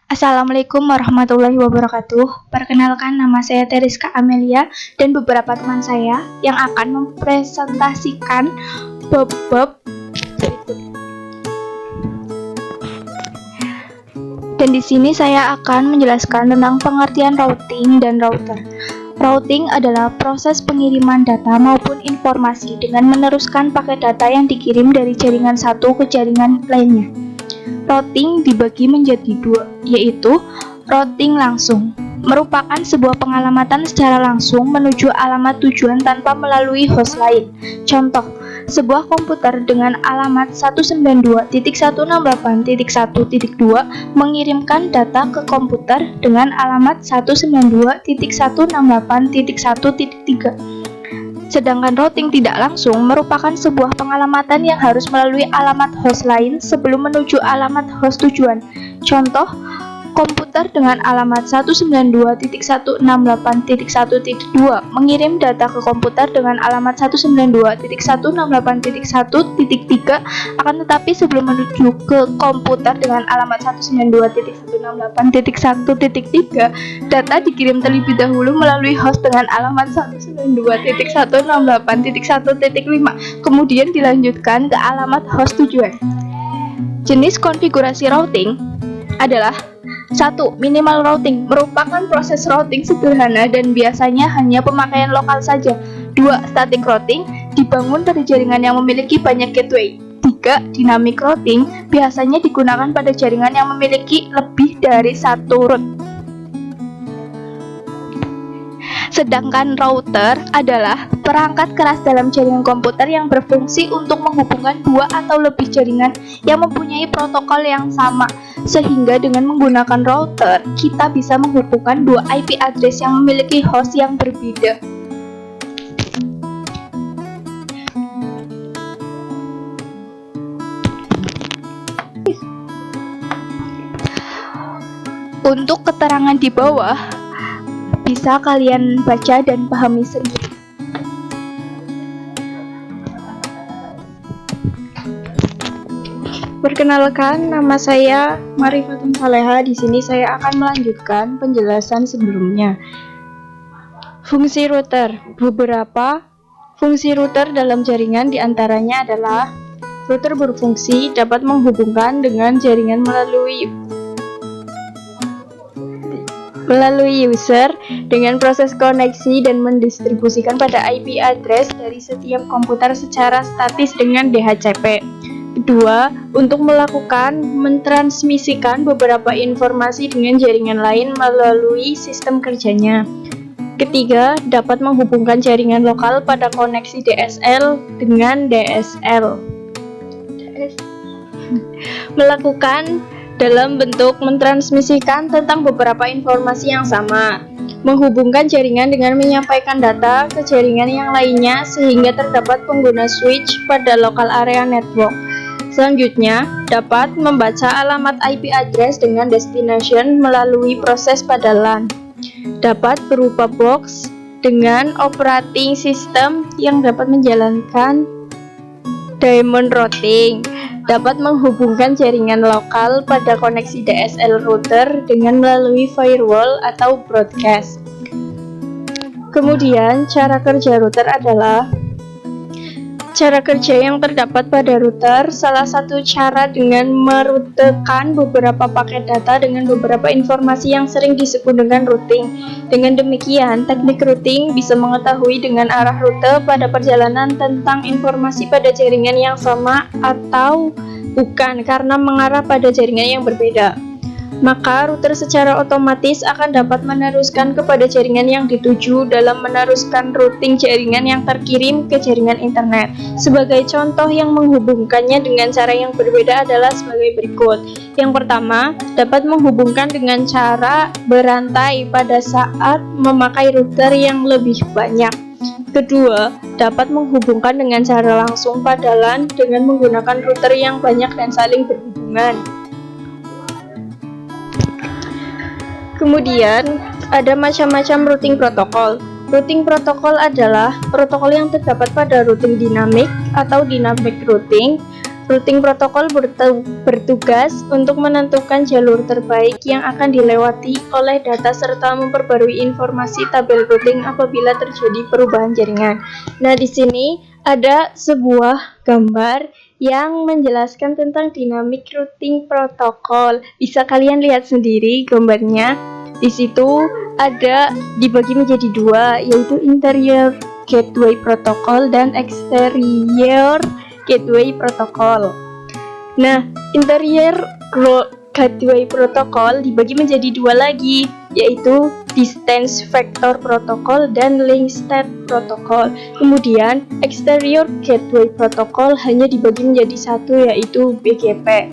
Assalamualaikum warahmatullahi wabarakatuh. Perkenalkan, nama saya Teriska Amelia dan beberapa teman saya yang akan mempresentasikan bab berikut. Dan di sini saya akan menjelaskan tentang pengertian routing dan router. Routing adalah proses pengiriman data maupun informasi dengan meneruskan paket data yang dikirim dari jaringan satu ke jaringan lainnya. Routing dibagi menjadi dua, yaitu routing langsung, merupakan sebuah pengalamatan secara langsung menuju alamat tujuan tanpa melalui host lain. Contoh, sebuah komputer dengan alamat 192.168.1.2 mengirimkan data ke komputer dengan alamat 192.168.1.3. Sedangkan routing tidak langsung merupakan sebuah pengalamatan yang harus melalui alamat host lain sebelum menuju alamat host tujuan. Contoh, komputer dengan alamat 192.168.1.2 mengirim data ke komputer dengan alamat 192.168.1.3, akan tetapi sebelum menuju ke komputer dengan alamat 192.168.1.3, data dikirim terlebih dahulu melalui host dengan alamat 192.168.1.5, kemudian dilanjutkan ke alamat host tujuan. Jenis konfigurasi routing adalah 1. Minimal routing merupakan proses routing sederhana dan biasanya hanya pemakaian lokal saja. 2. Static routing dibangun pada jaringan yang memiliki banyak gateway. 3. Dynamic routing biasanya digunakan pada jaringan yang memiliki lebih dari satu route. Sedangkan router adalah perangkat keras dalam jaringan komputer yang berfungsi untuk menghubungkan dua atau lebih jaringan yang mempunyai protokol yang sama, sehingga dengan menggunakan router, kita bisa menghubungkan dua IP address yang memiliki host yang berbeda. Untuk keterangan di bawah, bisa kalian baca dan pahami sendiri. Perkenalkan, nama saya Marifatun Saleha. Di sini saya akan melanjutkan penjelasan sebelumnya. Fungsi router. Beberapa fungsi router dalam jaringan diantaranya adalah router berfungsi dapat menghubungkan dengan jaringan melalui user dengan proses koneksi dan mendistribusikan pada IP address dari setiap komputer secara statis dengan DHCP. Kedua, untuk melakukan mentransmisikan beberapa informasi dengan jaringan lain melalui sistem kerjanya. Ketiga, dapat menghubungkan jaringan lokal pada koneksi DSL dengan DSL. Melakukan dalam bentuk mentransmisikan tentang beberapa informasi yang sama, menghubungkan jaringan dengan menyampaikan data ke jaringan yang lainnya sehingga terdapat pengguna switch pada local area network. Selanjutnya, dapat membaca alamat IP address dengan destination melalui proses pada LAN. Dapat berupa box dengan operating system yang dapat menjalankan diamond routing. Dapat menghubungkan jaringan lokal pada koneksi DSL router dengan melalui firewall atau broadcast. Kemudian, cara kerja router adalah cara kerja yang terdapat pada router. Salah satu cara dengan merutekan beberapa paket data dengan beberapa informasi yang sering disebut dengan routing. Dengan demikian, teknik routing bisa mengetahui dengan arah rute pada perjalanan tentang informasi pada jaringan yang sama atau bukan karena mengarah pada jaringan yang berbeda. Maka router secara otomatis akan dapat meneruskan kepada jaringan yang dituju dalam meneruskan routing jaringan yang terkirim ke jaringan internet. Sebagai contoh yang menghubungkannya dengan cara yang berbeda adalah sebagai berikut. Yang pertama, dapat menghubungkan dengan cara berantai pada saat memakai router yang lebih banyak. Kedua, dapat menghubungkan dengan cara langsung pada LAN dengan menggunakan router yang banyak dan saling berhubungan. Kemudian, ada macam-macam routing protokol. Routing protokol adalah protokol yang terdapat pada routing dinamik atau dynamic routing. Routing protokol bertugas untuk menentukan jalur terbaik yang akan dilewati oleh data serta memperbarui informasi tabel routing apabila terjadi perubahan jaringan. Nah, di sini ada sebuah gambar yang menjelaskan tentang dinamik routing protokol. Bisa kalian lihat sendiri gambarnya. Di situ ada dibagi menjadi dua, yaitu interior gateway protocol dan exterior gateway protocol. Nah, interior gateway protocol dibagi menjadi dua lagi, yaitu distance vector protocol dan link state protocol. Kemudian exterior gateway protocol hanya dibagi menjadi satu, yaitu BGP.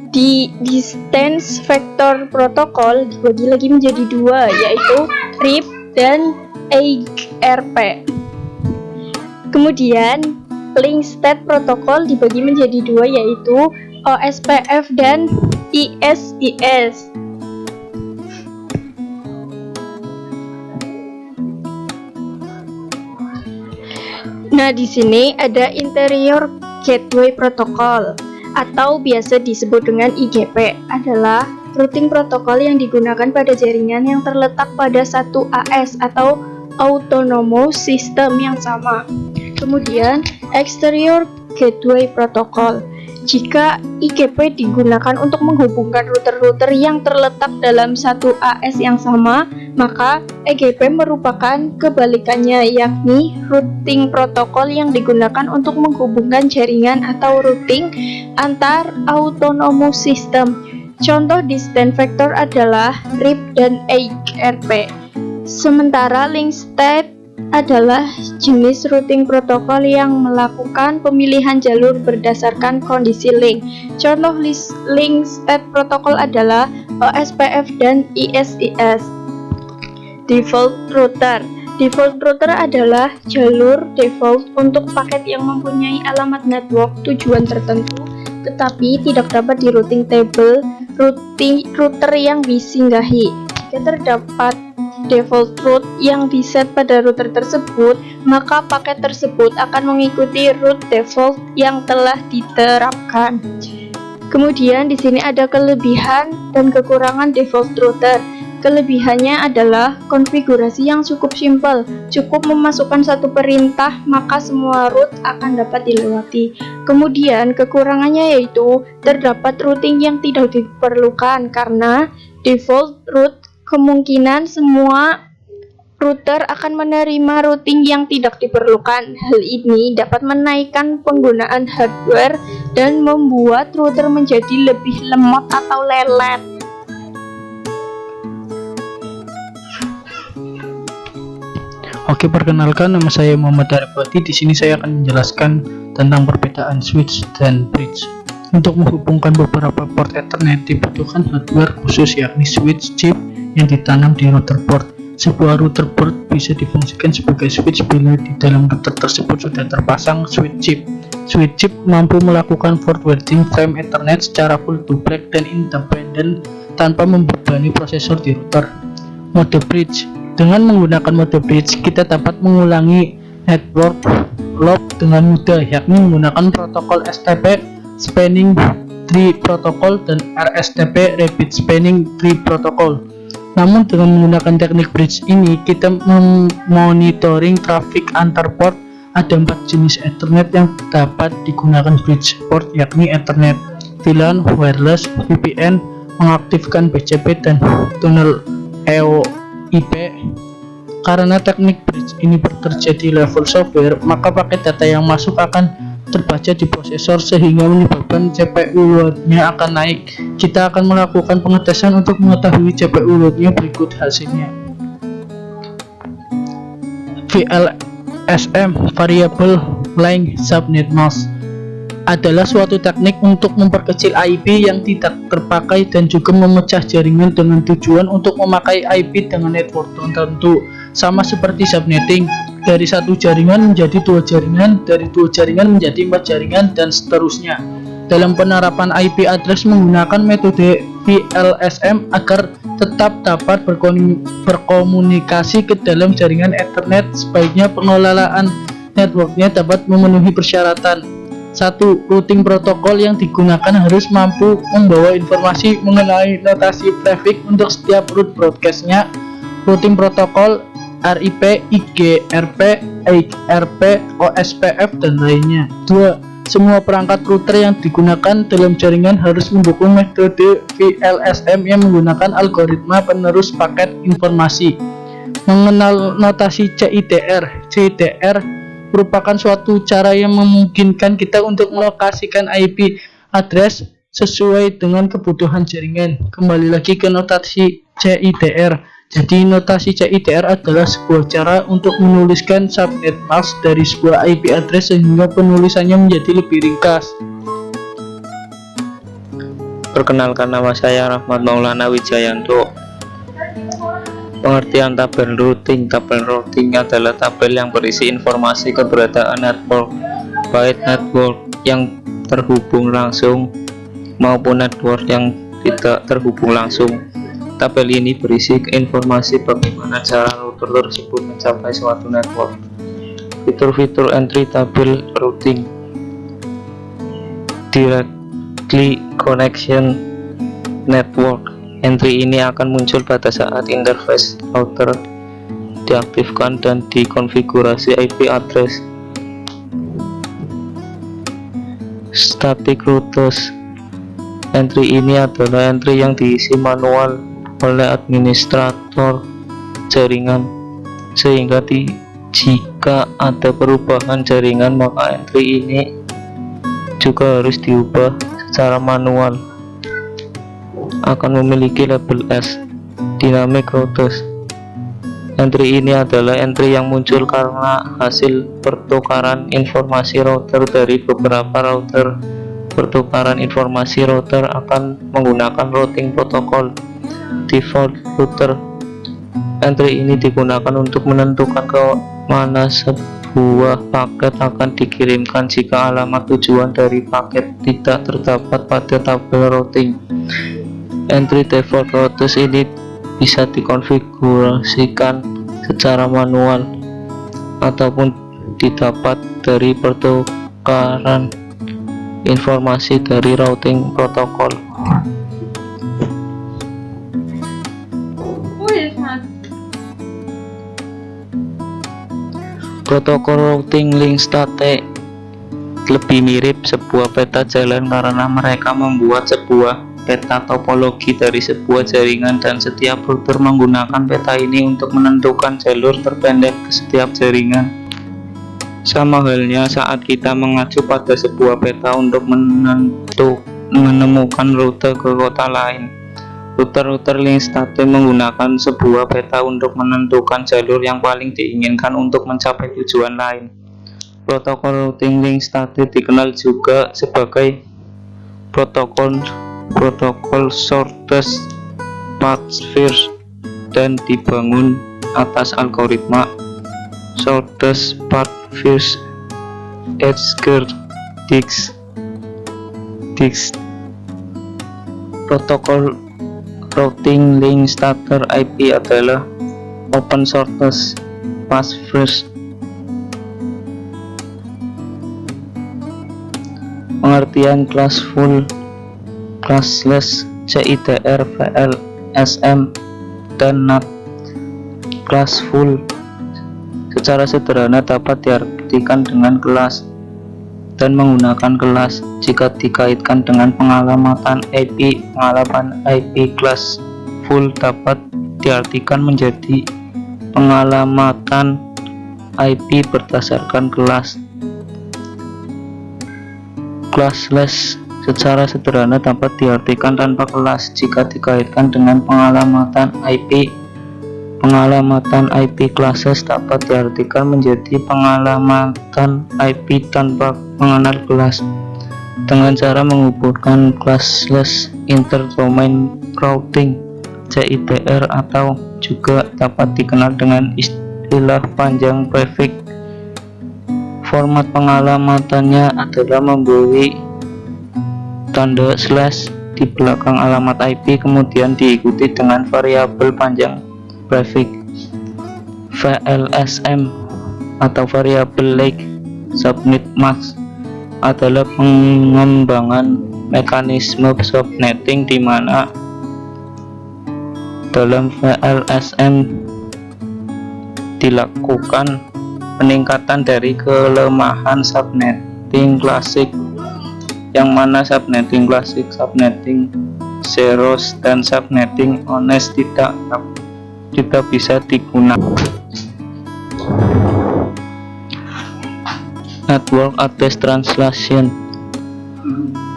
Di distance vector protocol dibagi lagi menjadi dua, yaitu RIP dan EIGRP. Kemudian link state protocol dibagi menjadi dua, yaitu OSPF dan ISIS. Nah, di sini ada interior gateway protocol atau biasa disebut dengan IGP, adalah routing protokol yang digunakan pada jaringan yang terletak pada satu AS atau autonomous system yang sama. Kemudian exterior gateway protocol. Jika IGP digunakan untuk menghubungkan router-router yang terletak dalam satu AS yang sama, maka EGP merupakan kebalikannya, yakni routing protokol yang digunakan untuk menghubungkan jaringan atau routing antar autonomous system. Contoh distance vector adalah RIP dan EIGRP. Sementara link state adalah jenis routing protokol yang melakukan pemilihan jalur berdasarkan kondisi link. Contoh link state protokol adalah OSPF dan ISIS. Default router. Default router adalah jalur default untuk paket yang mempunyai alamat network tujuan tertentu, tetapi tidak dapat di routing table router yang disinggahi. Jika terdapat default route yang diset pada router tersebut, maka paket tersebut akan mengikuti route default yang telah diterapkan. Kemudian di sini ada kelebihan dan kekurangan default router. Kelebihannya adalah konfigurasi yang cukup simpel, cukup memasukkan satu perintah maka semua route akan dapat dilewati. Kemudian kekurangannya yaitu terdapat routing yang tidak diperlukan karena default route kemungkinan semua router akan menerima routing yang tidak diperlukan. Hal ini dapat menaikkan penggunaan hardware dan membuat router menjadi lebih lemot atau lelet. Oke, perkenalkan, nama saya Muhammad Arifati. Di sini saya akan menjelaskan tentang perbedaan switch dan bridge. Untuk menghubungkan beberapa port Ethernet dibutuhkan hardware khusus, yakni switch chip yang ditanam di router port. Sebuah router port bisa difungsikan sebagai switch bila di dalam router tersebut sudah terpasang switch chip. Switch chip mampu melakukan forwarding frame Ethernet secara full to black dan independen tanpa membebani prosesor di router. Mode bridge. Dengan menggunakan mode bridge, kita dapat mengulangi network loop dengan mudah, yakni menggunakan protokol STP Spanning Tree Protocol dan RSTP Rapid Spanning Tree Protocol. Namun dengan menggunakan teknik bridge ini, kita memonitoring traffic antar port. Ada 4 jenis Ethernet yang dapat digunakan bridge port, yakni Ethernet VLAN, wireless, VPN, mengaktifkan BGP dan tunnel EOIP. Karena teknik bridge ini bekerja di level software, maka paket data yang masuk akan terbaca di prosesor sehingga menyebabkan CPU load-nya akan naik. Kita akan melakukan pengetesan untuk mengetahui CPU load-nya, berikut hasilnya. VLSM Variable Length Subnet Mask adalah suatu teknik untuk memperkecil IP yang tidak terpakai dan juga memecah jaringan dengan tujuan untuk memakai IP dengan network tertentu, sama seperti subnetting. Dari satu jaringan menjadi 2 jaringan, dari 2 jaringan menjadi 4 jaringan, dan seterusnya. Dalam penerapan IP address menggunakan metode VLSM agar tetap dapat berkomunikasi ke dalam jaringan Ethernet, sebaiknya pengelolaan networknya dapat memenuhi persyaratan. 1. Routing protokol yang digunakan harus mampu membawa informasi mengenai notasi prefix untuk setiap route broadcast-nya. Routing protokol RIP, IG, RP, XRP, OSPF, dan lainnya. 2. Semua perangkat router yang digunakan dalam jaringan harus mendukung metode VLSM yang menggunakan algoritma penerus paket informasi. Mengenal notasi CIDR. CIDR merupakan suatu cara yang memungkinkan kita untuk melokasikan IP address sesuai dengan kebutuhan jaringan. Kembali lagi ke notasi CIDR. Jadi notasi CIDR adalah sebuah cara untuk menuliskan subnet mask dari sebuah IP address sehingga penulisannya menjadi lebih ringkas. Perkenalkan, nama saya Rahmat Maulana Wijayanto. Pengertian tabel routing. Tabel routing adalah tabel yang berisi informasi keberadaan network, baik network yang terhubung langsung maupun network yang tidak terhubung langsung. Tabel ini berisi informasi bagaimana cara router tersebut mencapai suatu network. Fitur-fitur entry tabel routing. Directly connection network. Entry ini akan muncul pada saat interface router diaktifkan dan dikonfigurasi IP address. Static routers. Entry ini adalah entry yang diisi manual oleh administrator jaringan, sehingga jika ada perubahan jaringan maka entry ini juga harus diubah secara manual. Akan memiliki label S. Dynamic routers. Entry ini adalah entry yang muncul karena hasil pertukaran informasi router dari beberapa router. Pertukaran informasi router akan menggunakan routing protokol. Default router. Entry ini digunakan untuk menentukan ke mana sebuah paket akan dikirimkan jika alamat tujuan dari paket tidak terdapat pada tabel routing. Entry default routers ini bisa dikonfigurasikan secara manual ataupun didapat dari pertukaran informasi dari routing protokol. Protokol routing link state lebih mirip sebuah peta jalan karena mereka membuat sebuah peta topologi dari sebuah jaringan dan setiap router menggunakan peta ini untuk menentukan jalur terpendek ke setiap jaringan. Sama halnya saat kita mengacu pada sebuah peta untuk menemukan rute ke kota lain. Router-router link state menggunakan sebuah peta untuk menentukan jalur yang paling diinginkan untuk mencapai tujuan lain. Protokol routing link state dikenal juga sebagai protokol shortest path first dan dibangun atas algoritma shortest path first Edgeguard-Diggs. Protokol routing link starter IP adalah open shortest path first. Pengertian classful, classless, CIDR, VLSM, dan NAT. Classful secara sederhana dapat diartikan dengan kelas dan menggunakan kelas jika dikaitkan dengan pengalamatan IP. Pengalaman IP classful dapat diartikan menjadi pengalamatan IP berdasarkan kelas. Classless secara sederhana dapat diartikan tanpa kelas jika dikaitkan dengan pengalamatan IP. Pengalamatan IP classes dapat diartikan menjadi pengalamatan IP tanpa mengenal kelas. Dengan cara menghubungkan classless interdomain routing CIDR atau juga dapat dikenal dengan istilah panjang prefix. Format pengalamatannya adalah memberi tanda slash di belakang alamat IP kemudian diikuti dengan variabel panjang prefix. VLSM atau variabel length subnet mask adalah pengembangan mekanisme subnetting di mana dalam VLSM dilakukan peningkatan dari kelemahan subnetting klasik, yang mana subnetting klasik, subnetting zeros, dan subnetting honest tidak bisa digunakan. Network Address Translation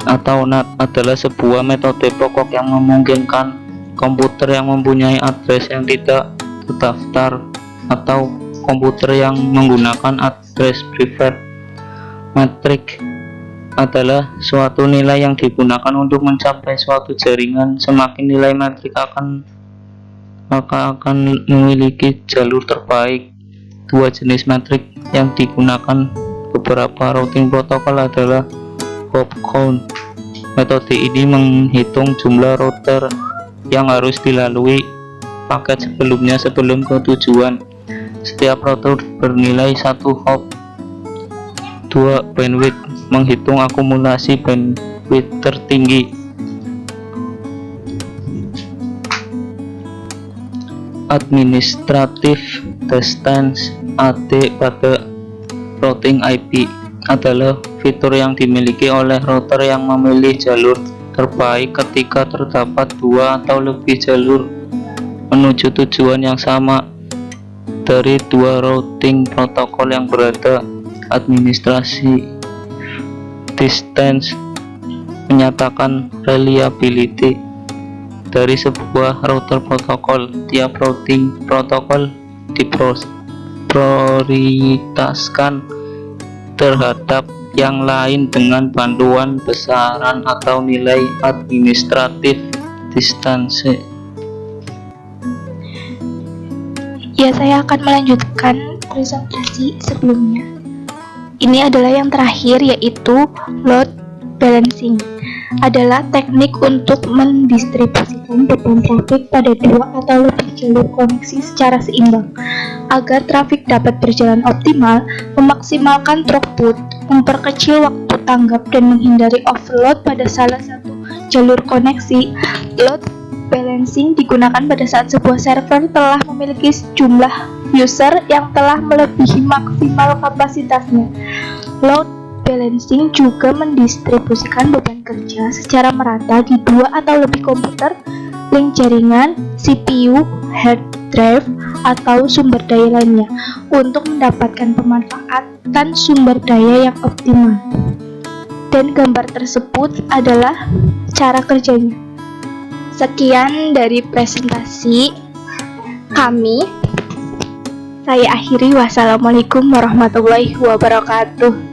atau NAT adalah sebuah metode pokok yang memungkinkan komputer yang mempunyai address yang tidak terdaftar atau komputer yang menggunakan address preferred matrix adalah suatu nilai yang digunakan untuk mencapai suatu jaringan. Semakin nilai matrik maka akan memiliki jalur terbaik. Dua jenis matrik yang digunakan beberapa routing protokol adalah hop count. Metode ini menghitung jumlah router yang harus dilalui paket sebelumnya sebelum ke tujuan. Setiap router bernilai 1 hop. 2 bandwidth, menghitung akumulasi bandwidth tertinggi. Administrative distance AD pada routing IP adalah fitur yang dimiliki oleh router yang memilih jalur terbaik ketika terdapat 2 atau lebih jalur menuju tujuan yang sama dari 2 routing protokol yang berada. Administrasi distance menyatakan reliability dari sebuah router protokol. Tiap routing protokol diprioritaskan terhadap yang lain dengan bantuan besaran atau nilai administratif distance. Ya, saya akan melanjutkan presentasi sebelumnya. Ini adalah yang terakhir, yaitu load balancing. Adalah teknik untuk mendistribusikan beban trafik pada 2 atau lebih jalur koneksi secara seimbang agar trafik dapat berjalan optimal, memaksimalkan throughput, memperkecil waktu tanggap, dan menghindari overload pada salah satu jalur koneksi. Load balancing digunakan pada saat sebuah server telah memiliki jumlah user yang telah melebihi maksimal kapasitasnya. Load balancing juga mendistribusikan beban kerja secara merata di 2 atau lebih komputer, link jaringan, CPU, hard drive, atau sumber daya lainnya untuk mendapatkan pemanfaatan sumber daya yang optimal. Dan gambar tersebut adalah cara kerjanya. Sekian dari presentasi kami. Saya akhiri. Wassalamualaikum warahmatullahi wabarakatuh.